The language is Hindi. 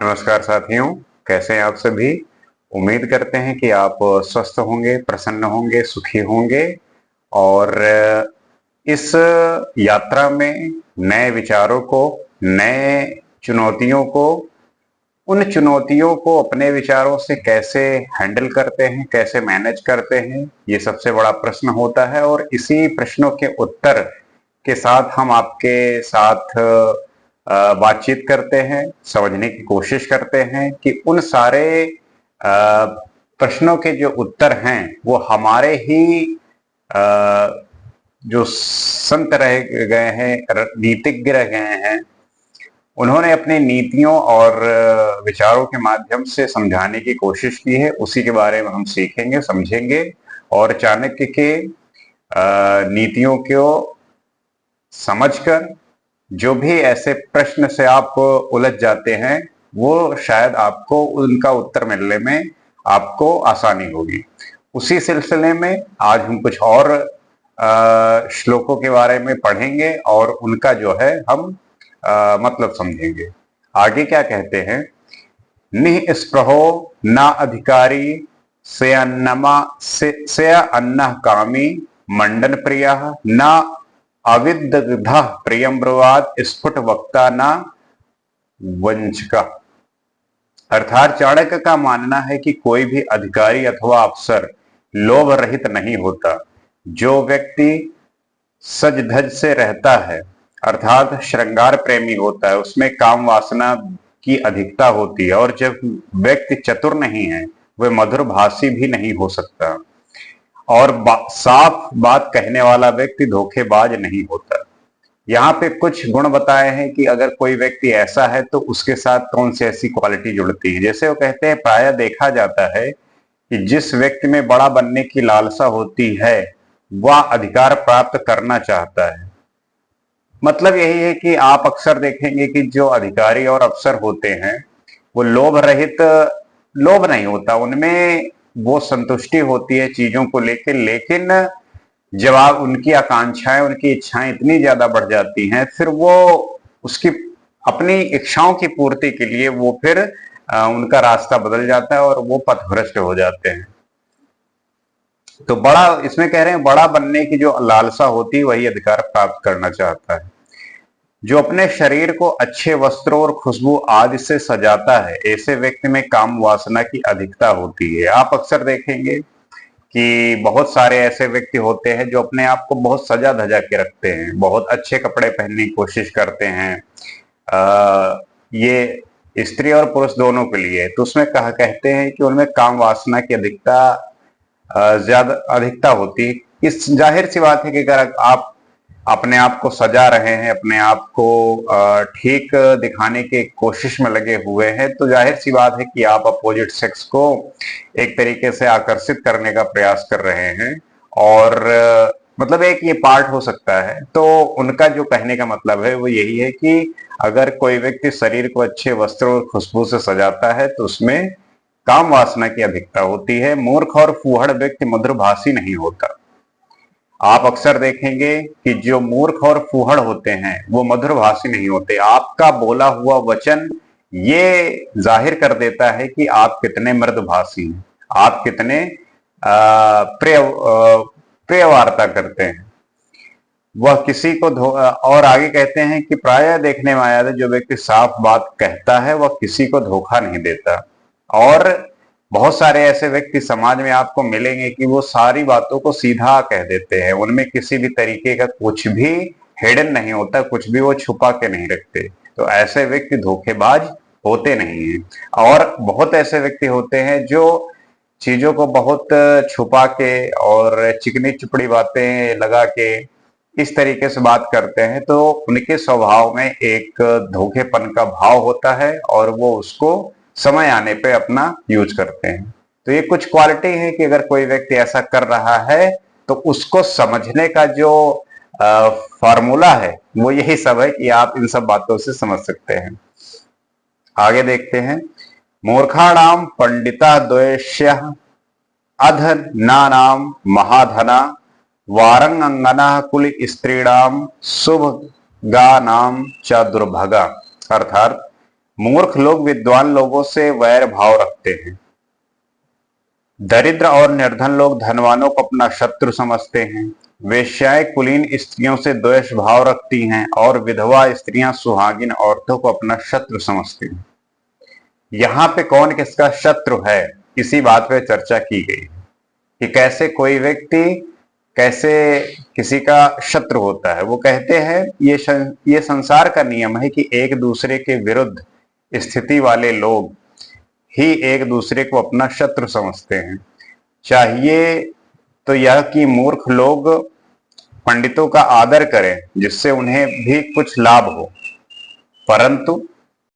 नमस्कार साथियों, कैसे हैं आप सभी। उम्मीद करते हैं कि आप स्वस्थ होंगे, प्रसन्न होंगे, सुखी होंगे और इस यात्रा में नए विचारों को, नए चुनौतियों को, उन चुनौतियों को अपने विचारों से कैसे हैंडल करते हैं, कैसे मैनेज करते हैं, ये सबसे बड़ा प्रश्न होता है। और इसी प्रश्नों के उत्तर के साथ हम आपके साथ बातचीत करते हैं, समझने की कोशिश करते हैं कि उन सारे प्रश्नों के जो उत्तर हैं वो हमारे ही जो संत रह गए हैं, नीतिज्ञ रह गए हैं, उन्होंने अपनी नीतियों और विचारों के माध्यम से समझाने की कोशिश की है। उसी के बारे में हम सीखेंगे, समझेंगे और चाणक्य के नीतियों को समझकर जो भी ऐसे प्रश्न से आप उलझ जाते हैं वो शायद आपको उनका उत्तर मिलने में आपको आसानी होगी। उसी सिलसिले में आज हम कुछ और श्लोकों के बारे में पढ़ेंगे और उनका जो है हम मतलब समझेंगे। आगे क्या कहते हैं, निःस्पृहो न अधिकारी से अन्न कामी मंडन प्रिय न अविदग्ध प्रियम ब्रुवात स्फुट वक्ता न वंचका। अर्थात चाणक्य का मानना है कि कोई भी अधिकारी अथवा अफसर लोभ रहित नहीं होता। जो व्यक्ति सज धज से रहता है अर्थात श्रृंगार प्रेमी होता है, उसमें काम वासना की अधिकता होती है। और जब व्यक्ति चतुर नहीं है वह मधुर भाषी भी नहीं हो सकता। और साफ बात कहने वाला व्यक्ति धोखेबाज नहीं होता। यहाँ पे कुछ गुण बताए हैं कि अगर कोई व्यक्ति ऐसा है तो उसके साथ कौन सी ऐसी क्वालिटी जुड़ती है। जैसे वो कहते हैं, प्रायः देखा जाता है कि जिस व्यक्ति में बड़ा बनने की लालसा होती है वह अधिकार प्राप्त करना चाहता है। मतलब यही है कि आप अक्सर देखेंगे कि जो अधिकारी और अफसर होते हैं वो लोभ रहित, लोभ नहीं होता उनमें, वो संतुष्टि होती है चीजों को लेकर। लेकिन जब आप उनकी आकांक्षाएं, उनकी इच्छाएं इतनी ज्यादा बढ़ जाती हैं, फिर वो उसकी अपनी इच्छाओं की पूर्ति के लिए वो फिर उनका रास्ता बदल जाता है और वो पथभ्रष्ट हो जाते हैं। तो बड़ा, इसमें कह रहे हैं बड़ा बनने की जो लालसा होती है वही अधिकार प्राप्त करना चाहता है। जो अपने शरीर को अच्छे वस्त्रों और खुशबू आदि से सजाता है, ऐसे व्यक्ति में काम वासना की अधिकता होती है। आप अक्सर देखेंगे कि बहुत सारे ऐसे व्यक्ति होते हैं जो अपने आप को बहुत सजा धजा के रखते हैं, बहुत अच्छे कपड़े पहनने की कोशिश करते हैं। ये स्त्री और पुरुष दोनों के लिए। तो उसमें कहते हैं कि उनमें काम वासना की अधिकता ज्यादा अधिकता होती है। इस जाहिर सी बात है कि अगर आप अपने आप को सजा रहे हैं, अपने आप को ठीक दिखाने की कोशिश में लगे हुए हैं, तो जाहिर सी बात है कि आप अपोजिट सेक्स को एक तरीके से आकर्षित करने का प्रयास कर रहे हैं। और मतलब एक ये पार्ट हो सकता है। तो उनका जो कहने का मतलब है वो यही है कि अगर कोई व्यक्ति शरीर को अच्छे वस्त्रों और खुशबू से सजाता है तो उसमें काम वासना की अधिकता होती है। मूर्ख और फूहड़ व्यक्ति मधुरभाषी नहीं होता। आप अक्सर देखेंगे कि जो मूर्ख और फूहड़ होते हैं वो मधुरभाषी नहीं होते। आपका बोला हुआ वचन ये जाहिर कर देता है कि आप कितने मृदुभाषी हैं, आप कितने प्रिय वार्ता करते हैं। वह किसी को और आगे कहते हैं कि प्रायः देखने में आया है जो व्यक्ति साफ बात कहता है वह किसी को धोखा नहीं देता। और बहुत सारे ऐसे व्यक्ति समाज में आपको मिलेंगे कि वो सारी बातों को सीधा कह देते हैं, उनमें किसी भी तरीके का कुछ भी हिडन नहीं होता, कुछ भी वो छुपा के नहीं रखते। तो ऐसे व्यक्ति धोखेबाज होते नहीं हैं। और बहुत ऐसे व्यक्ति होते हैं जो चीजों को बहुत छुपा के और चिकनी चुपड़ी बातें लगा के इस तरीके से बात करते हैं। तो उनके स्वभाव में एक धोखेपन का भाव होता है और वो उसको समय आने पे अपना यूज करते हैं। तो ये कुछ क्वालिटी है कि अगर कोई व्यक्ति ऐसा कर रहा है तो उसको समझने का जो फॉर्मूला है वो यही सब है कि आप इन सब बातों से समझ सकते हैं। आगे देखते हैं, मूर्खाणाम पंडिता द्वेष्य अध नाम महाधना वारंगना कुल स्त्रीणाम शुभ गा नाम च दुर्भगा। अर्थात मूर्ख लोग विद्वान लोगों से वैर भाव रखते हैं। दरिद्र और निर्धन लोग धनवानों को अपना शत्रु समझते हैं। वेश्याएं कुलीन स्त्रियों से द्वेष भाव रखती हैं और विधवा स्त्रियां सुहागिन औरतों को अपना शत्रु समझती हैं। यहाँ पे कौन किसका शत्रु है, इसी बात पे चर्चा की गई कि कैसे कोई व्यक्ति कैसे किसी का शत्रु होता है। वो कहते हैं ये संसार का नियम है कि एक दूसरे के विरुद्ध स्थिति वाले लोग ही एक दूसरे को अपना शत्रु समझते हैं। चाहिए तो यह कि मूर्ख लोग पंडितों का आदर करें जिससे उन्हें भी कुछ लाभ हो, परंतु